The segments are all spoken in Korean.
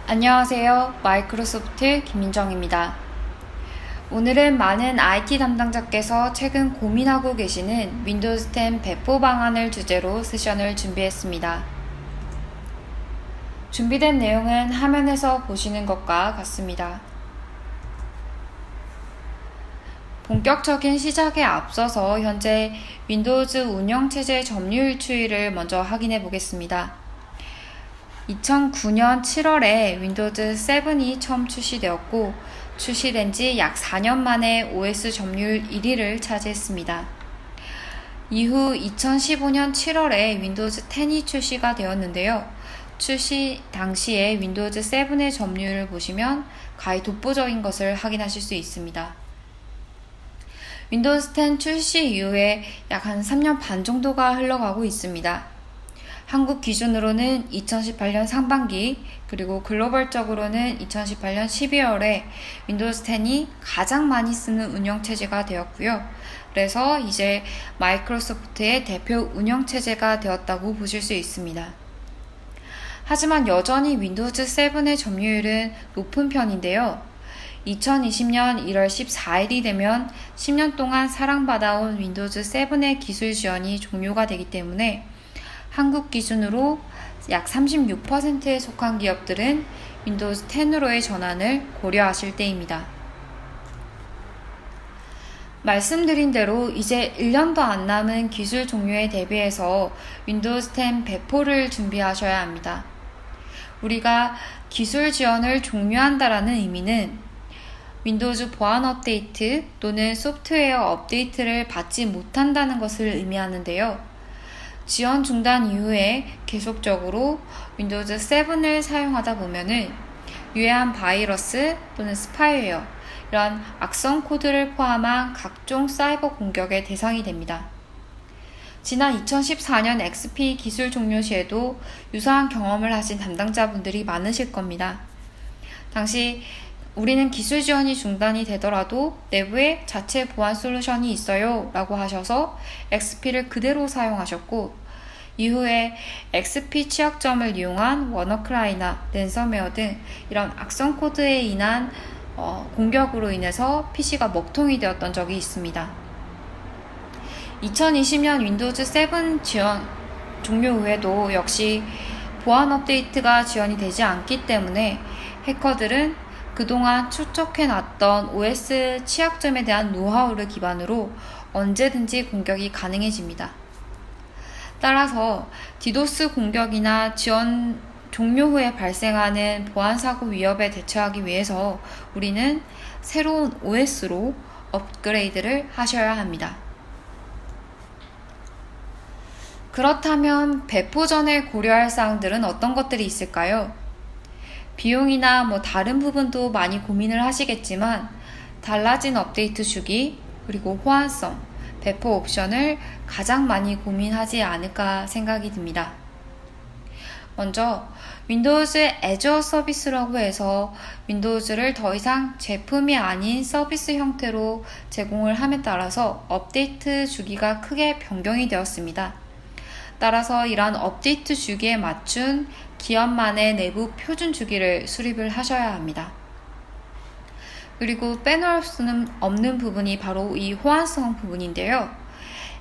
안녕하세요. 마이크로소프트 김민정입니다. 오늘은 많은 IT 담당자께서 최근 고민하고 계시는 윈도우즈 10 배포 방안을 주제로 세션을 준비했습니다. 준비된 내용은 화면에서 보시는 것과 같습니다. 본격적인 시작에 앞서서 현재 윈도우즈 운영체제 점유율 추이를 먼저 확인해 보겠습니다. 2009년 7월에 윈도우즈 7이 처음 출시되었고 출시된 지 약 4년 만에 OS 점유율 1위를 차지했습니다. 이후 2015년 7월에 윈도우즈 10이 출시가 되었는데요. 출시 당시에 윈도우즈 7의 점유율을 보시면 가히 독보적인 것을 확인하실 수 있습니다. 윈도우즈 10 출시 이후에 약 한 3년 반 정도가 흘러가고 있습니다. 한국 기준으로는 2018년 상반기 그리고 글로벌적으로는 2018년 12월에 윈도우즈 10이 가장 많이 쓰는 운영체제가 되었고요. 그래서 이제 마이크로소프트의 대표 운영체제가 되었다고 보실 수 있습니다. 하지만 여전히 윈도우즈 7의 점유율은 높은 편인데요. 2020년 1월 14일이 되면 10년 동안 사랑받아온 윈도우즈 7의 기술 지원이 종료가 되기 때문에 한국 기준으로 약 36%에 속한 기업들은 윈도우즈 10으로의 전환을 고려하실 때입니다. 말씀드린 대로 이제 1년도 안 남은 기술 종료에 대비해서 윈도우즈 10 배포를 준비하셔야 합니다. 우리가 기술 지원을 종료한다라는 의미는 윈도우즈 보안 업데이트 또는 소프트웨어 업데이트를 받지 못한다는 것을 의미하는데요. 지원 중단 이후에 계속적으로 윈도우즈 7을 사용하다 보면은 유해한 바이러스 또는 스파이웨어, 이런 악성 코드를 포함한 각종 사이버 공격의 대상이 됩니다. 지난 2014년 XP 기술 종료 시에도 유사한 경험을 하신 담당자분들이 많으실 겁니다. 당시 우리는 기술 지원이 중단이 되더라도 내부에 자체 보안 솔루션이 있어요 라고 하셔서 XP를 그대로 사용하셨고 이후에 XP 취약점을 이용한 워너크라이나 랜섬웨어 등 이런 악성 코드에 인한 공격으로 인해서 PC가 먹통이 되었던 적이 있습니다. 2020년 윈도우즈 7 지원 종료 후에도 역시 보안 업데이트가 지원이 되지 않기 때문에 해커들은 그동안 축적해놨던 OS 취약점에 대한 노하우를 기반으로 언제든지 공격이 가능해집니다. 따라서 디도스 공격이나 지원 종료 후에 발생하는 보안사고 위협에 대처하기 위해서 우리는 새로운 OS로 업그레이드를 하셔야 합니다. 그렇다면 배포 전에 고려할 사항들은 어떤 것들이 있을까요? 비용이나 다른 부분도 많이 고민을 하시겠지만 달라진 업데이트 주기 그리고 호환성, 배포 옵션을 가장 많이 고민하지 않을까 생각이 듭니다. 먼저 윈도우즈 애저 서비스라고 해서 윈도우즈를 더 이상 제품이 아닌 서비스 형태로 제공을 함에 따라서 업데이트 주기가 크게 변경이 되었습니다. 따라서 이러한 업데이트 주기에 맞춘 기업만의 내부 표준 주기를 수립을 하셔야 합니다. 그리고 빼놓을 수는 없는 부분이 바로 이 호환성 부분인데요.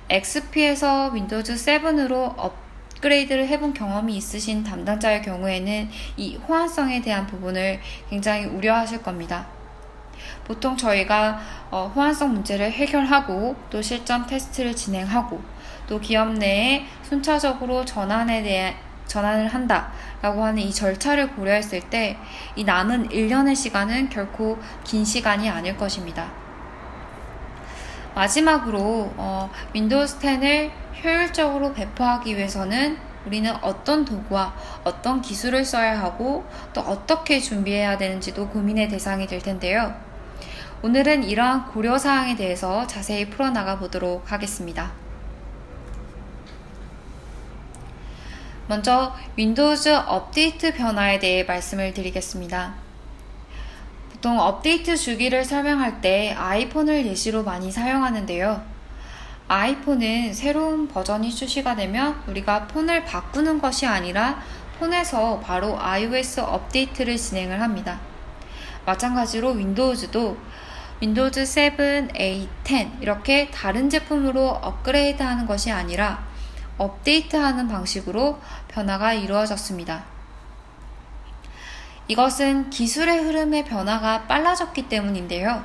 XP에서 윈도우즈 7으로 업그레이드를 해본 경험이 있으신 담당자의 경우에는 이 호환성에 대한 부분을 굉장히 우려하실 겁니다. 보통 저희가 호환성 문제를 해결하고 또 실전 테스트를 진행하고 또 기업 내에 순차적으로 전환을 한다라고 하는 이 절차를 고려했을 때 이 남은 1년의 시간은 결코 긴 시간이 아닐 것입니다. 마지막으로 윈도우즈 10을 효율적으로 배포하기 위해서는 우리는 어떤 도구와 어떤 기술을 써야 하고 또 어떻게 준비해야 되는지도 고민의 대상이 될 텐데요. 오늘은 이러한 고려사항에 대해서 자세히 풀어나가 보도록 하겠습니다. 먼저 윈도우즈 업데이트 변화에 대해 말씀을 드리겠습니다. 보통 업데이트 주기를 설명할 때 아이폰을 예시로 많이 사용하는데요. 아이폰은 새로운 버전이 출시가 되면 우리가 폰을 바꾸는 것이 아니라 폰에서 바로 iOS 업데이트를 진행을 합니다. 마찬가지로 윈도우즈도 윈도우즈 7, 8, 10 이렇게 다른 제품으로 업그레이드하는 것이 아니라 업데이트하는 방식으로 변화가 이루어졌습니다. 이것은 기술의 흐름의 변화가 빨라졌기 때문인데요.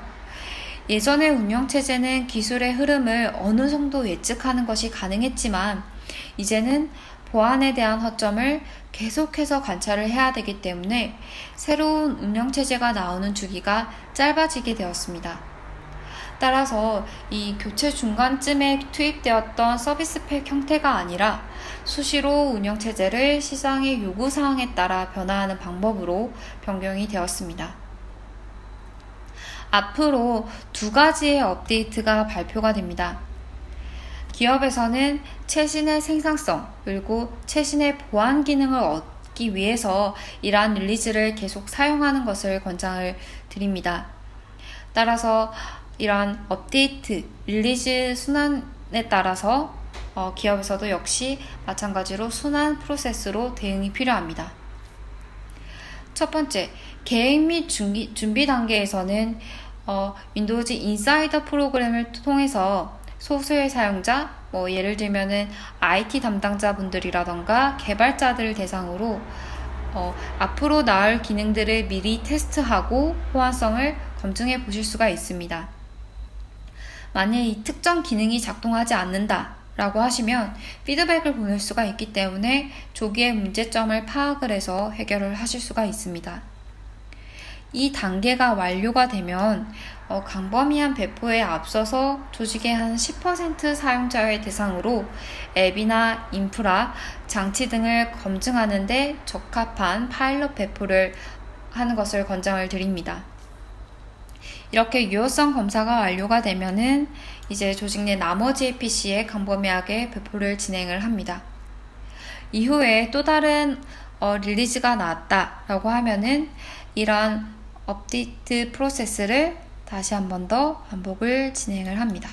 예전의 운영체제는 기술의 흐름을 어느 정도 예측하는 것이 가능했지만 이제는 보안에 대한 허점을 계속해서 관찰을 해야 되기 때문에 새로운 운영체제가 나오는 주기가 짧아지게 되었습니다. 따라서 이 교체 중간쯤에 투입되었던 서비스팩 형태가 아니라 수시로 운영체제를 시장의 요구사항에 따라 변화하는 방법으로 변경이 되었습니다. 앞으로 두 가지의 업데이트가 발표가 됩니다. 기업에서는 최신의 생산성 그리고 최신의 보안 기능을 얻기 위해서 이러한 릴리즈를 계속 사용하는 것을 권장을 드립니다. 따라서 이러한 업데이트, 릴리즈 순환에 따라서 기업에서도 역시 마찬가지로 순환 프로세스로 대응이 필요합니다. 첫 번째, 계획 및 준비 단계에서는 윈도우즈 인사이더 프로그램을 통해서 소수의 사용자, 예를 들면은 IT 담당자분들이라던가 개발자들을 대상으로 앞으로 나올 기능들을 미리 테스트하고 호환성을 검증해 보실 수가 있습니다. 만약 이 특정 기능이 작동하지 않는다 라고 하시면 피드백을 보낼 수가 있기 때문에 조기에 문제점을 파악을 해서 해결을 하실 수가 있습니다. 이 단계가 완료가 되면 광범위한 배포에 앞서서 조직의 한 10% 사용자의 대상으로 앱이나 인프라, 장치 등을 검증하는 데 적합한 파일럿 배포를 하는 것을 권장을 드립니다. 이렇게 유효성 검사가 완료가 되면은 이제 조직 내 나머지 PC에 광범위하게 배포를 진행을 합니다. 이후에 또 다른 릴리즈가 나왔다라고 하면은 이런 업데이트 프로세스를 다시 한 번 더 반복을 진행을 합니다.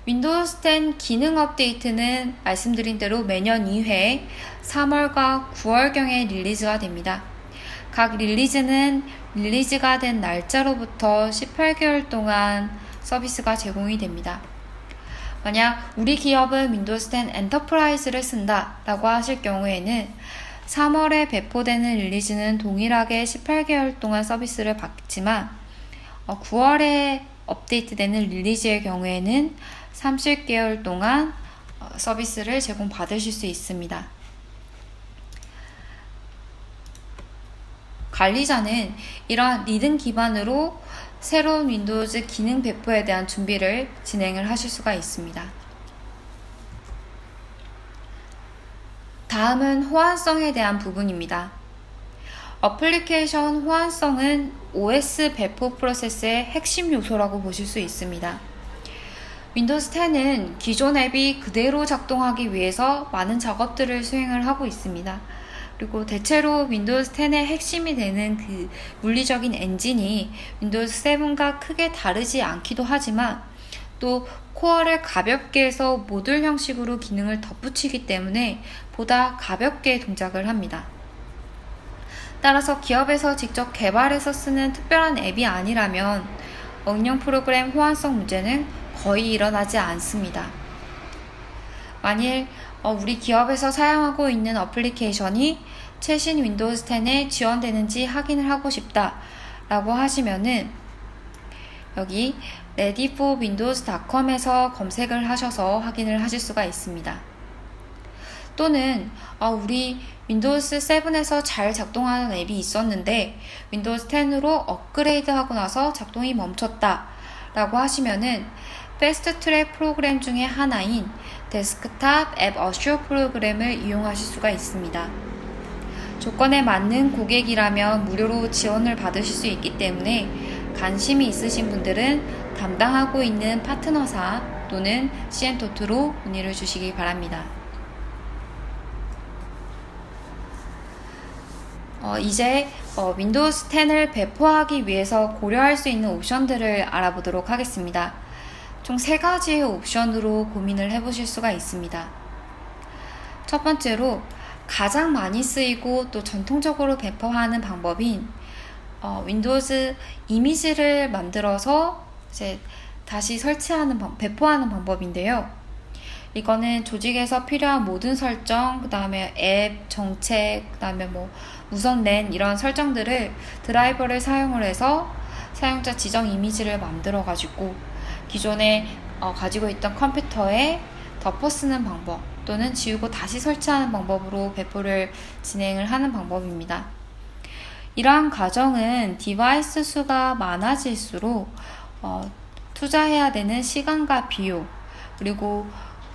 윈도우즈 10 기능 업데이트는 말씀드린 대로 매년 2회 3월과 9월경에 릴리즈가 됩니다. 각 릴리즈는 릴리즈가 된 날짜로부터 18개월 동안 서비스가 제공이 됩니다. 만약 우리 기업은 윈도우즈 10 엔터프라이즈를 쓴다 라고 하실 경우에는 3월에 배포되는 릴리즈는 동일하게 18개월 동안 서비스를 받지만 9월에 업데이트되는 릴리즈의 경우에는 30개월 동안 서비스를 제공받으실 수 있습니다. 관리자는 이러한 리듬 기반으로 새로운 윈도우즈 기능 배포에 대한 준비를 진행을 하실 수가 있습니다. 다음은 호환성에 대한 부분입니다. 어플리케이션 호환성은 OS 배포 프로세스의 핵심 요소라고 보실 수 있습니다. 윈도우즈 10은 기존 앱이 그대로 작동하기 위해서 많은 작업들을 수행을 하고 있습니다. 그리고 대체로 윈도우즈 10의 핵심이 되는 그 물리적인 엔진이 윈도우즈 7과 크게 다르지 않기도 하지만 또 코어를 가볍게 해서 모듈 형식으로 기능을 덧붙이기 때문에 보다 가볍게 동작을 합니다. 따라서 기업에서 직접 개발해서 쓰는 특별한 앱이 아니라면 응용 프로그램 호환성 문제는 거의 일어나지 않습니다. 만일 우리 기업에서 사용하고 있는 어플리케이션이 최신 윈도우즈 10에 지원되는지 확인을 하고 싶다 라고 하시면은 여기 readyforwindows.com에서 검색을 하셔서 확인을 하실 수가 있습니다. 또는 우리 윈도우즈 7에서 잘 작동하는 앱이 있었는데 윈도우즈 10으로 업그레이드하고 나서 작동이 멈췄다 라고 하시면은 패스트 트랙 프로그램 중에 하나인 데스크탑 앱 어슈어 프로그램을 이용하실 수가 있습니다. 조건에 맞는 고객이라면 무료로 지원을 받으실 수 있기 때문에 관심이 있으신 분들은 담당하고 있는 파트너사 또는 CN토트로 문의를 주시기 바랍니다. 이제 윈도우즈 10을 배포하기 위해서 고려할 수 있는 옵션들을 알아보도록 하겠습니다. 총 3가지의 옵션으로 고민을 해보실 수가 있습니다. 첫 번째로 가장 많이 쓰이고 또 전통적으로 배포하는 방법인 윈도우즈 이미지를 만들어서 이제 다시 배포하는 방법인데요. 이거는 조직에서 필요한 모든 설정, 그 다음에 앱, 정책, 그 다음에 무선 랜 이런 설정들을 드라이버를 사용을 해서 사용자 지정 이미지를 만들어 가지고 기존에 가지고 있던 컴퓨터에 덮어 쓰는 방법 또는 지우고 다시 설치하는 방법으로 배포를 진행을 하는 방법입니다. 이러한 과정은 디바이스 수가 많아질수록 투자해야 되는 시간과 비용 그리고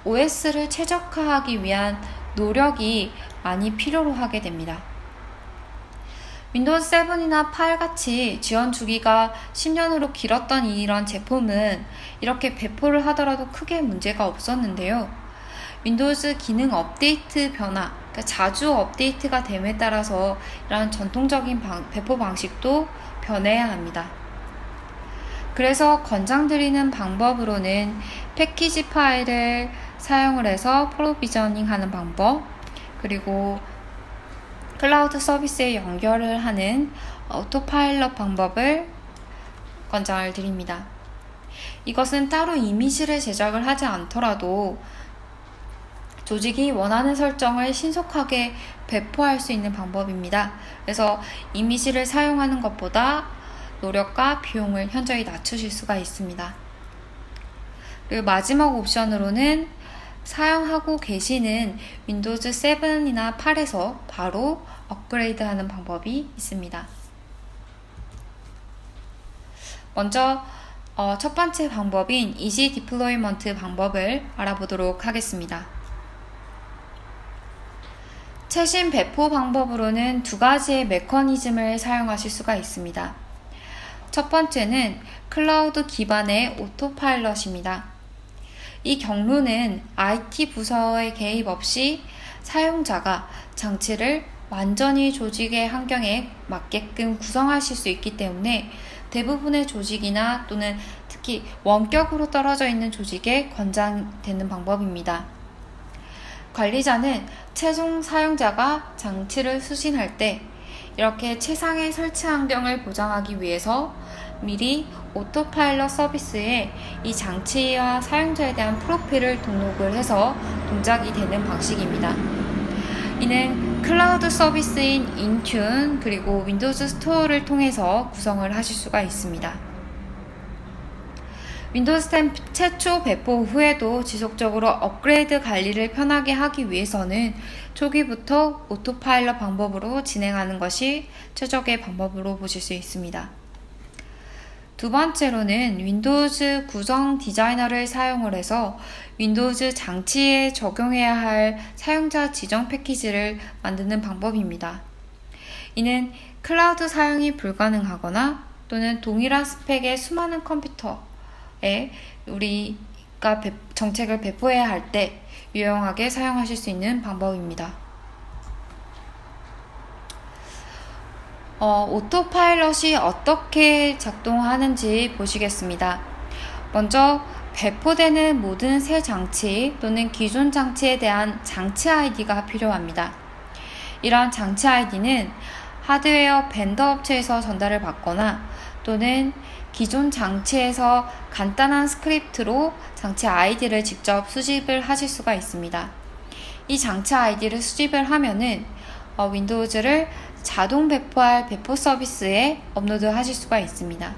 OS를 최적화하기 위한 노력이 많이 필요로 하게 됩니다. 윈도우 7이나 8같이 지원 주기가 10년으로 길었던 이런 제품은 이렇게 배포를 하더라도 크게 문제가 없었는데요. 윈도우즈 기능 업데이트 변화, 그러니까 자주 업데이트가 됨에 따라서 이런 전통적인 배포 방식도 변해야 합니다. 그래서 권장드리는 방법으로는 패키지 파일을 사용을 해서 프로비저닝 하는 방법, 그리고 클라우드 서비스에 연결을 하는 오토파일럿 방법을 권장을 드립니다. 이것은 따로 이미지를 제작을 하지 않더라도 조직이 원하는 설정을 신속하게 배포할 수 있는 방법입니다. 그래서 이미지를 사용하는 것보다 노력과 비용을 현저히 낮추실 수가 있습니다. 그리고 마지막 옵션으로는 사용하고 계시는 윈도우즈 7이나 8에서 바로 업그레이드 하는 방법이 있습니다. 먼저 첫 번째 방법인 이지 디플로이먼트 방법을 알아보도록 하겠습니다. 최신 배포 방법으로는 두 가지의 메커니즘을 사용하실 수가 있습니다. 첫 번째는 클라우드 기반의 오토파일럿입니다. 이 경로는 IT 부서의 개입 없이 사용자가 장치를 완전히 조직의 환경에 맞게끔 구성하실 수 있기 때문에 대부분의 조직이나 또는 특히 원격으로 떨어져 있는 조직에 권장되는 방법입니다. 관리자는 최종 사용자가 장치를 수신할 때 이렇게 최상의 설치 환경을 보장하기 위해서 미리 오토파일럿 서비스에 이 장치와 사용자에 대한 프로필을 등록을 해서 동작이 되는 방식입니다. 이는 클라우드 서비스인 인튠 그리고 윈도우즈 스토어를 통해서 구성을 하실 수가 있습니다. 윈도우즈 10 최초 배포 후에도 지속적으로 업그레이드 관리를 편하게 하기 위해서는 초기부터 오토파일럿 방법으로 진행하는 것이 최적의 방법으로 보실 수 있습니다. 두 번째로는 윈도우즈 구성 디자이너를 사용을 해서 윈도우즈 장치에 적용해야 할 사용자 지정 패키지를 만드는 방법입니다. 이는 클라우드 사용이 불가능하거나 또는 동일한 스펙의 수많은 컴퓨터에 우리가 정책을 배포해야 할 때 유용하게 사용하실 수 있는 방법입니다. 오토파일럿이 어떻게 작동하는지 보시겠습니다. 먼저 배포되는 모든 새 장치 또는 기존 장치에 대한 장치 아이디가 필요합니다. 이러한 장치 아이디는 하드웨어 벤더 업체에서 전달을 받거나 또는 기존 장치에서 간단한 스크립트로 장치 아이디를 직접 수집을 하실 수가 있습니다. 이 장치 아이디를 수집을 하면은 윈도우즈를 자동 배포할 배포 서비스에 업로드 하실 수가 있습니다.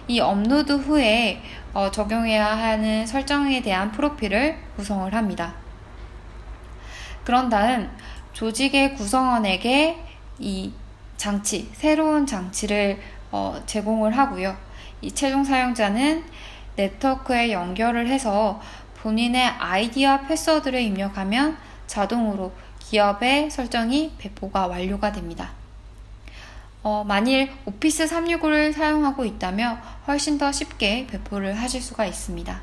이 업로드 후에 적용해야 하는 설정에 대한 프로필을 구성을 합니다. 그런 다음 조직의 구성원에게 이 장치, 새로운 장치를 제공을 하고요. 이 최종 사용자는 네트워크에 연결을 해서 본인의 아이디와 패스워드를 입력하면 자동으로 기업의 설정이 배포가 완료가 됩니다. 만일 오피스 365를 사용하고 있다면 훨씬 더 쉽게 배포를 하실 수가 있습니다.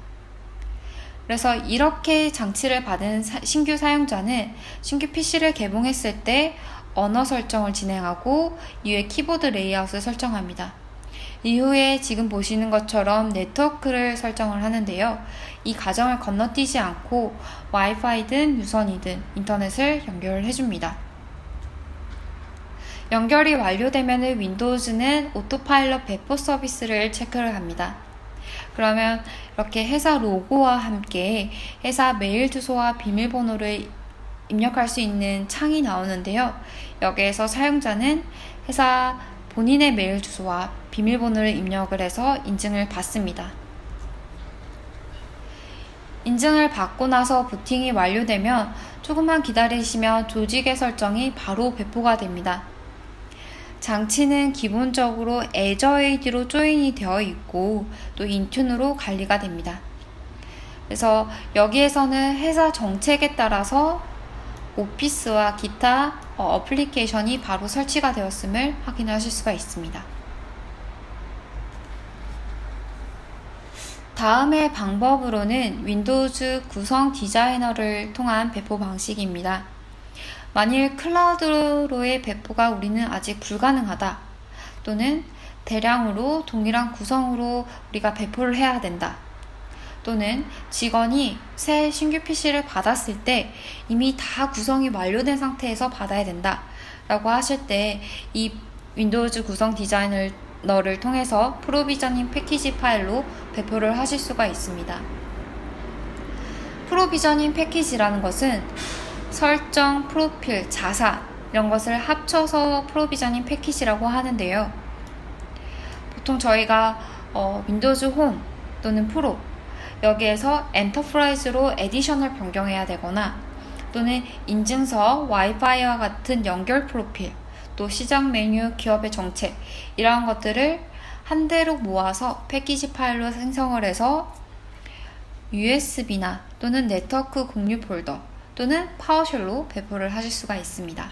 그래서 이렇게 장치를 받은 신규 사용자는 신규 PC를 개봉했을 때 언어 설정을 진행하고 이후에 키보드 레이아웃을 설정합니다. 이후에 지금 보시는 것처럼 네트워크를 설정을 하는데요. 이 과정을 건너뛰지 않고 와이파이든 유선이든 인터넷을 연결해 줍니다. 연결이 완료되면 윈도우즈는 오토파일럿 배포 서비스를 체크를 합니다. 그러면 이렇게 회사 로고와 함께 회사 메일 주소와 비밀번호를 입력할 수 있는 창이 나오는데요. 여기에서 사용자는 회사 본인의 메일 주소와 비밀번호를 입력을 해서 인증을 받습니다. 인증을 받고 나서 부팅이 완료되면 조금만 기다리시면 조직의 설정이 바로 배포가 됩니다. 장치는 기본적으로 Azure AD로 조인이 되어 있고 또 인튠으로 관리가 됩니다. 그래서 여기에서는 회사 정책에 따라서 오피스와 기타 어플리케이션이 바로 설치가 되었음을 확인하실 수가 있습니다. 다음의 방법으로는 윈도우즈 구성 디자이너를 통한 배포 방식입니다. 만일 클라우드로의 배포가 우리는 아직 불가능하다, 또는 대량으로 동일한 구성으로 우리가 배포를 해야 된다, 또는 직원이 새 신규 PC를 받았을 때 이미 다 구성이 완료된 상태에서 받아야 된다 라고 하실 때 이 윈도우즈 구성 디자이너를 통해서 프로비저닝 패키지 파일로 배포를 하실 수가 있습니다. 프로비저닝 패키지라는 것은 설정, 프로필, 자사 이런 것을 합쳐서 프로비저닝 패키지라고 하는데요. 보통 저희가 윈도우즈 홈 또는 프로 여기에서 엔터프라이즈로 에디션을 변경해야 되거나 또는 인증서, 와이파이와 같은 연결 프로필, 또 시장 메뉴, 기업의 정책 이러한 것들을 한 대로 모아서 패키지 파일로 생성을 해서 USB나 또는 네트워크 공유 폴더 또는 파워쉘로 배포를 하실 수가 있습니다.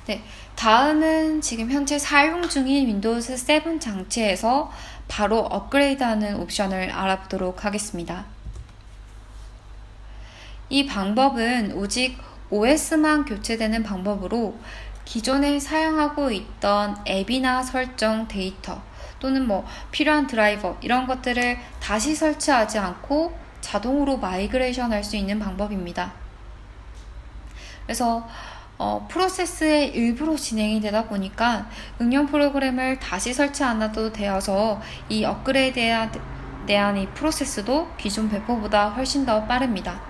네, 다음은 지금 현재 사용 중인 윈도우즈 7 장치에서 바로 업그레이드하는 옵션을 알아보도록 하겠습니다. 이 방법은 오직 OS만 교체되는 방법으로 기존에 사용하고 있던 앱이나 설정 데이터 또는 필요한 드라이버 이런 것들을 다시 설치하지 않고 자동으로 마이그레이션 할 수 있는 방법입니다. 그래서 프로세스의 일부로 진행이 되다 보니까 응용 프로그램을 다시 설치 안 해도 되어서 이 업그레이드에 대한 이 프로세스도 기존 배포보다 훨씬 더 빠릅니다.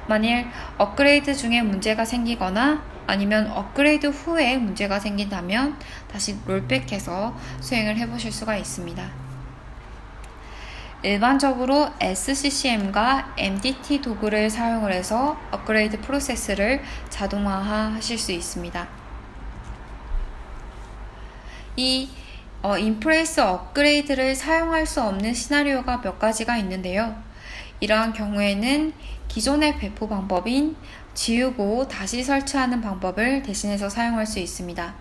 만일 업그레이드 중에 문제가 생기거나 아니면 업그레이드 후에 문제가 생긴다면 다시 롤백해서 수행을 해보실 수가 있습니다. 일반적으로 SCCM과 MDT 도구를 사용을 해서 업그레이드 프로세스를 자동화하실 수 있습니다. 이 인프레이스 업그레이드를 사용할 수 없는 시나리오가 몇 가지가 있는데요. 이러한 경우에는 기존의 배포 방법인 지우고 다시 설치하는 방법을 대신해서 사용할 수 있습니다.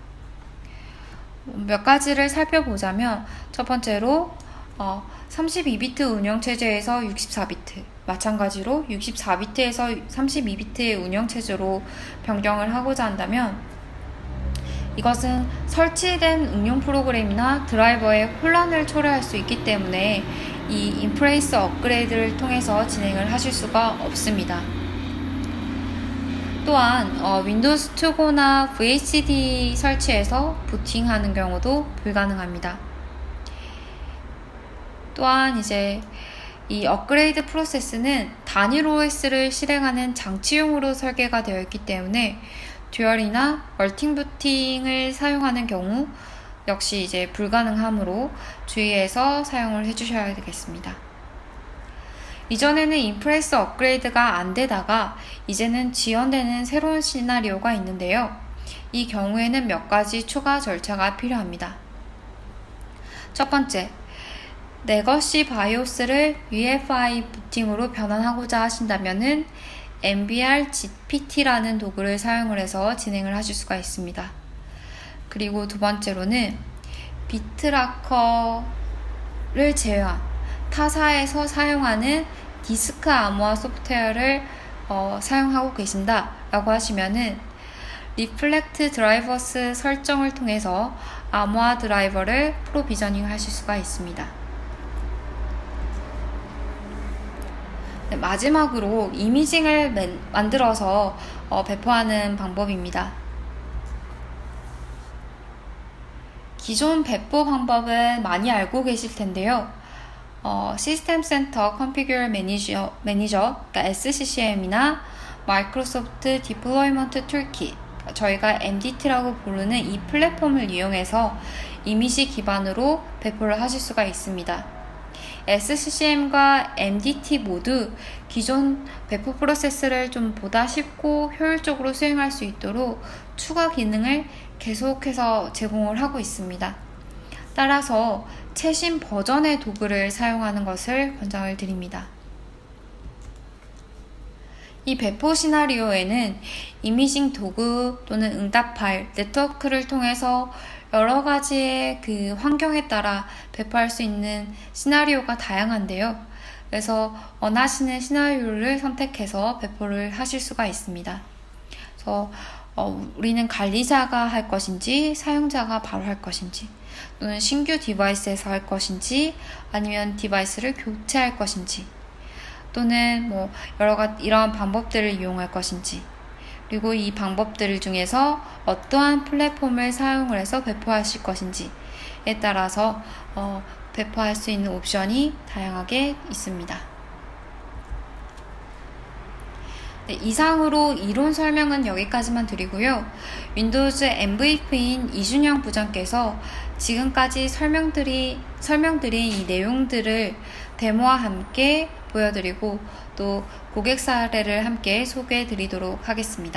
몇 가지를 살펴보자면 첫 번째로 32비트 운영체제에서 64비트, 마찬가지로 64비트에서 32비트의 운영체제로 변경을 하고자 한다면 이것은 설치된 응용 프로그램이나 드라이버의 혼란을 초래할 수 있기 때문에 이 인프레이스 업그레이드를 통해서 진행을 하실 수가 없습니다. 또한 윈도우즈 투고나 VHD 설치해서 부팅하는 경우도 불가능합니다. 또한 이 업그레이드 프로세스는 단일 OS를 실행하는 장치용으로 설계가 되어 있기 때문에 듀얼이나 멀팅부팅을 사용하는 경우 역시 불가능하므로 주의해서 사용을 해주셔야 되겠습니다. 이전에는 인프레이스 업그레이드가 안 되다가 이제는 지원되는 새로운 시나리오가 있는데요. 이 경우에는 몇 가지 추가 절차가 필요합니다. 첫 번째, 레거시 바이오스를 UEFI 부팅으로 변환하고자 하신다면은 MBR GPT라는 도구를 사용을 해서 진행을 하실 수가 있습니다. 그리고 두 번째로는 비트라커를 제외한 타사에서 사용하는 디스크 암호화 소프트웨어를 사용하고 계신다 라고 하시면은 리플렉트 드라이버스 설정을 통해서 암호화 드라이버를 프로비저닝 하실 수가 있습니다. 네, 마지막으로 이미징을 만들어서 배포하는 방법입니다. 기존 배포 방법은 많이 알고 계실 텐데요. 시스템 센터 컨피규어 매니저, 그러니까 SCCM이나 마이크로소프트 디플로이먼트 툴킷, 저희가 MDT라고 부르는 이 플랫폼을 이용해서 이미지 기반으로 배포를 하실 수가 있습니다. SCCM과 MDT 모두 기존 배포 프로세스를 좀 보다 쉽고 효율적으로 수행할 수 있도록 추가 기능을 계속해서 제공을 하고 있습니다. 따라서 최신 버전의 도구를 사용하는 것을 권장을 드립니다. 이 배포 시나리오에는 이미징 도구 또는 응답 파일, 네트워크를 통해서 여러 가지의 그 환경에 따라 배포할 수 있는 시나리오가 다양한데요. 그래서 원하시는 시나리오를 선택해서 배포를 하실 수가 있습니다. 그래서 우리는 관리자가 할 것인지 사용자가 바로 할 것인지 또는 신규 디바이스에서 할 것인지 아니면 디바이스를 교체할 것인지 또는 이러한 방법들을 이용할 것인지 그리고 이 방법들 중에서 어떠한 플랫폼을 사용을 해서 배포하실 것인지에 따라서 배포할 수 있는 옵션이 다양하게 있습니다. 네, 이상으로 이론 설명은 여기까지만 드리고요. 윈도우즈 MVP인 이준영 부장께서 지금까지 설명드린 이 내용들을 데모와 함께 보여드리고 또 고객 사례를 함께 소개해 드리도록 하겠습니다.